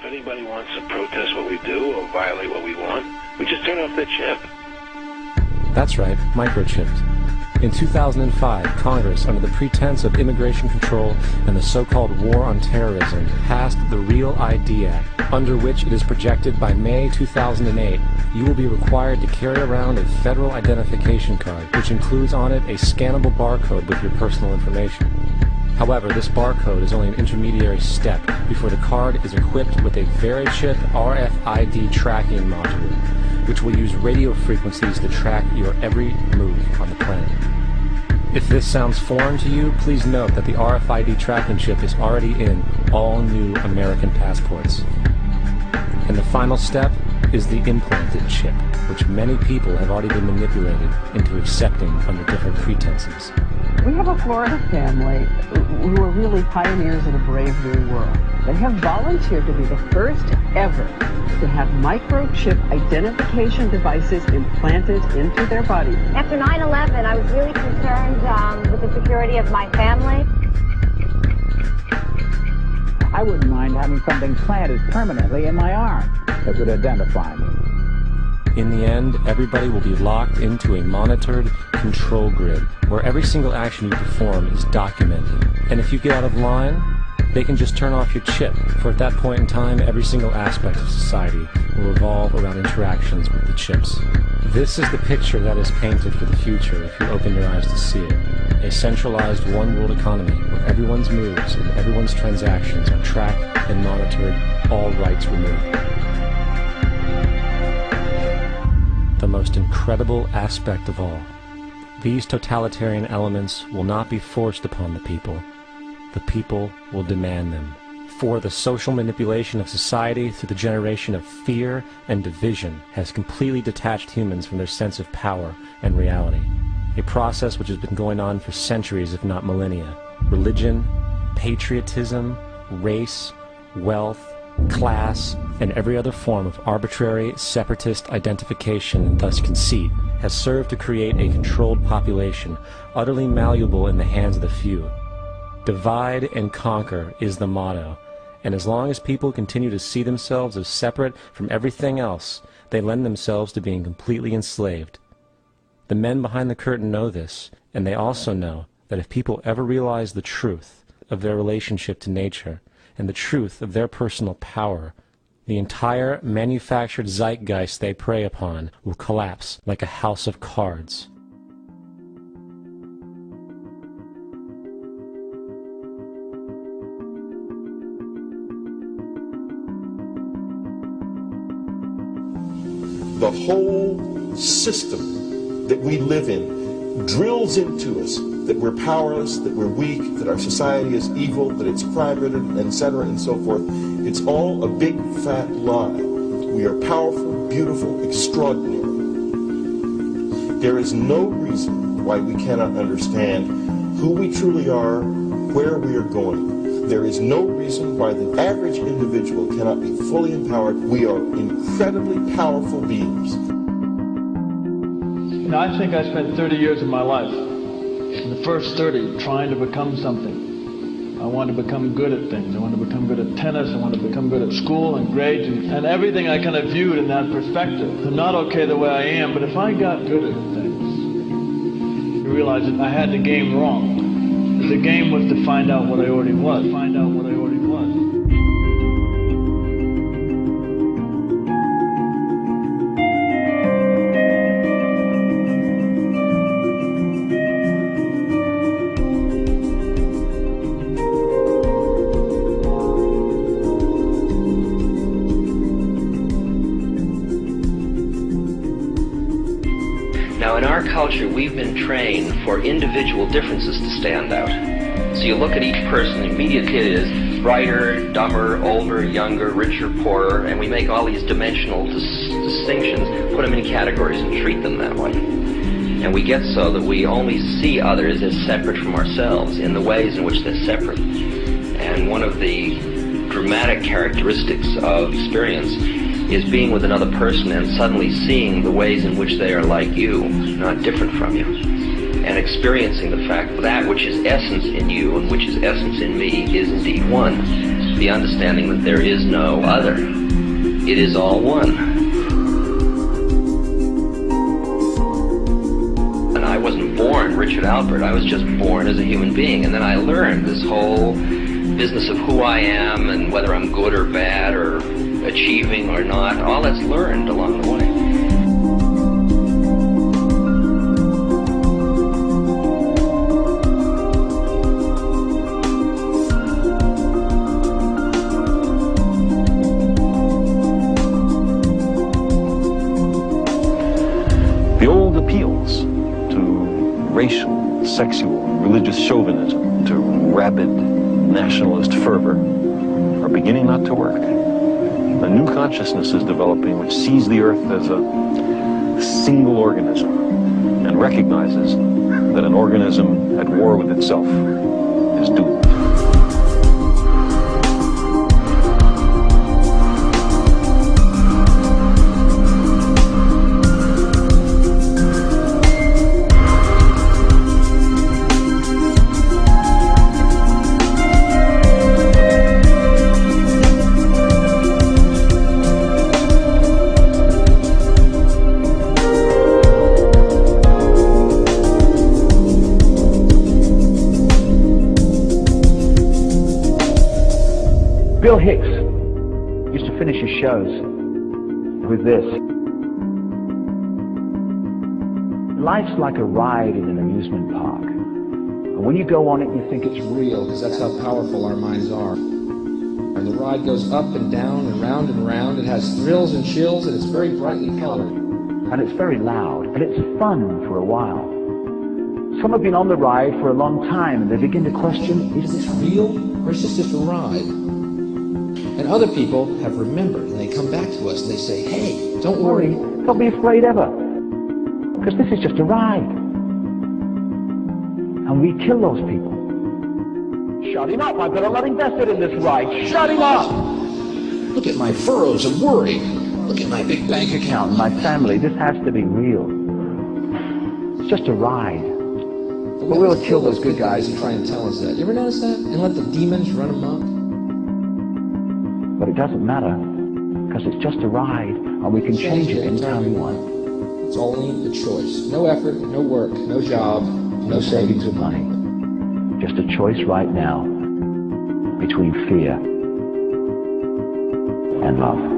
anybody wants to protest what we do or violate what we want, we just turn off their chip. That's right, microchipped. In 2005, Congress, under the pretense of immigration control and the so-called War on Terrorism, passed the Real ID Act, under which it is projected by May 2008, you will be required to carry around a federal identification card, which includes on it a scannable barcode with your personal information. However, this barcode is only an intermediary step before the card is equipped with a VeriChip RFID tracking module, which will use radio frequencies to track your every move on the planet. If this sounds foreign to you, please note that the RFID tracking chip is already in all new American passports. And the final step is the implanted chip, which many people have already been manipulated into accepting under different pretenses. We have a Florida family who are really pioneers of a brave new world. They have volunteered to be the first ever to have microchip identification devices implanted into their body. After 9/11, I was really concerned with the security of my family. I wouldn't mind having something planted permanently in my arm that would identify me. In the end, everybody will be locked into a monitored control grid where every single action you perform is documented. And if you get out of line, they can just turn off your chip, for at that point in time, every single aspect of society will revolve around interactions with the chips. This is the picture that is painted for the future if you open your eyes to see it. A centralized one-world economy where everyone's moves and everyone's transactions are tracked and monitored, all rights removed. The most incredible aspect of all, these totalitarian elements will not be forced upon the people. The people will demand them. For the social manipulation of society through the generation of fear and division has completely detached humans from their sense of power and reality. A process which has been going on for centuries, if not millennia. Religion, patriotism, race, wealth, class, and every other form of arbitrary, separatist identification and thus conceit has served to create a controlled population, utterly malleable in the hands of the few. Divide and conquer is the motto, and as long as people continue to see themselves as separate from everything else, they lend themselves to being completely enslaved. The men behind the curtain know this, and they also know that if people ever realize the truth of their relationship to nature and the truth of their personal power, the entire manufactured zeitgeist they prey upon will collapse like a house of cards. The whole system that we live in drills into us that we're powerless, that we're weak, that our society is evil, that it's crime-ridden, etc., and so forth. It's all a big, fat lie. We are powerful, beautiful, extraordinary. There is no reason why we cannot understand who we truly are, where we are going. There is no reason why the average individual cannot be fully empowered. We are incredibly powerful beings. You know, I think I spent 30 years of my life, in the first 30, trying to become something. I wanted to become good at things. I wanted to become good at tennis. I wanted to become good at school and grades and everything I kind of viewed in that perspective. I'm not okay the way I am, but if I got good at things, I realized that I had the game wrong. The game was to find out what I already was. Find out what I already was. Now, in our culture, we've been trained for individual differences to stand out. So you look at each person, immediately it is brighter, dumber, older, younger, richer, poorer, and we make all these dimensional distinctions, put them in categories and treat them that way. And we get so that we only see others as separate from ourselves in the ways in which they're separate. And one of the dramatic characteristics of experience is being with another person and suddenly seeing the ways in which they are like you, not different from you, and experiencing the fact that which is essence in you and which is essence in me is indeed one. the understanding that there is no other. It is all one. And I wasn't born Richard Alpert, I was just born as a human being. And then I learned this whole business of who I am and whether I'm good or bad or achieving or not. All that's learned along the way. The old appeals to racial, sexual, religious chauvinism, to rabid nationalist fervor are beginning not to work. A new consciousness is developing which sees the earth as a single organism and recognizes that an organism at war with itself is doomed. Bill Hicks used to finish his shows with this. Life's like a ride in an amusement park. And when you go on it, you think it's real, because that's how powerful our minds are. And the ride goes up and down and round and round. It has thrills and chills, and it's very brightly colored. And it's very loud, and it's fun for a while. Some have been on the ride for a long time, and they begin to question, is this real, or is this just a ride? And other people have remembered, and they come back to us and they say, hey, don't worry. Don't be afraid ever. Because this is just a ride. And we kill those people. Shut him up. I've got a lot invested in this ride. Shut him up. Look at my furrows of worry. Look at my big bank account. My family, this has to be real. It's just a ride. But we'll kill those good guys and try and tell us that. You ever notice that? And let the demons run amok? But it doesn't matter, because it's just a ride, and we can change it anytime we want. It's only a choice. No effort, no work, no job, no savings of money. Just a choice right now between fear and love.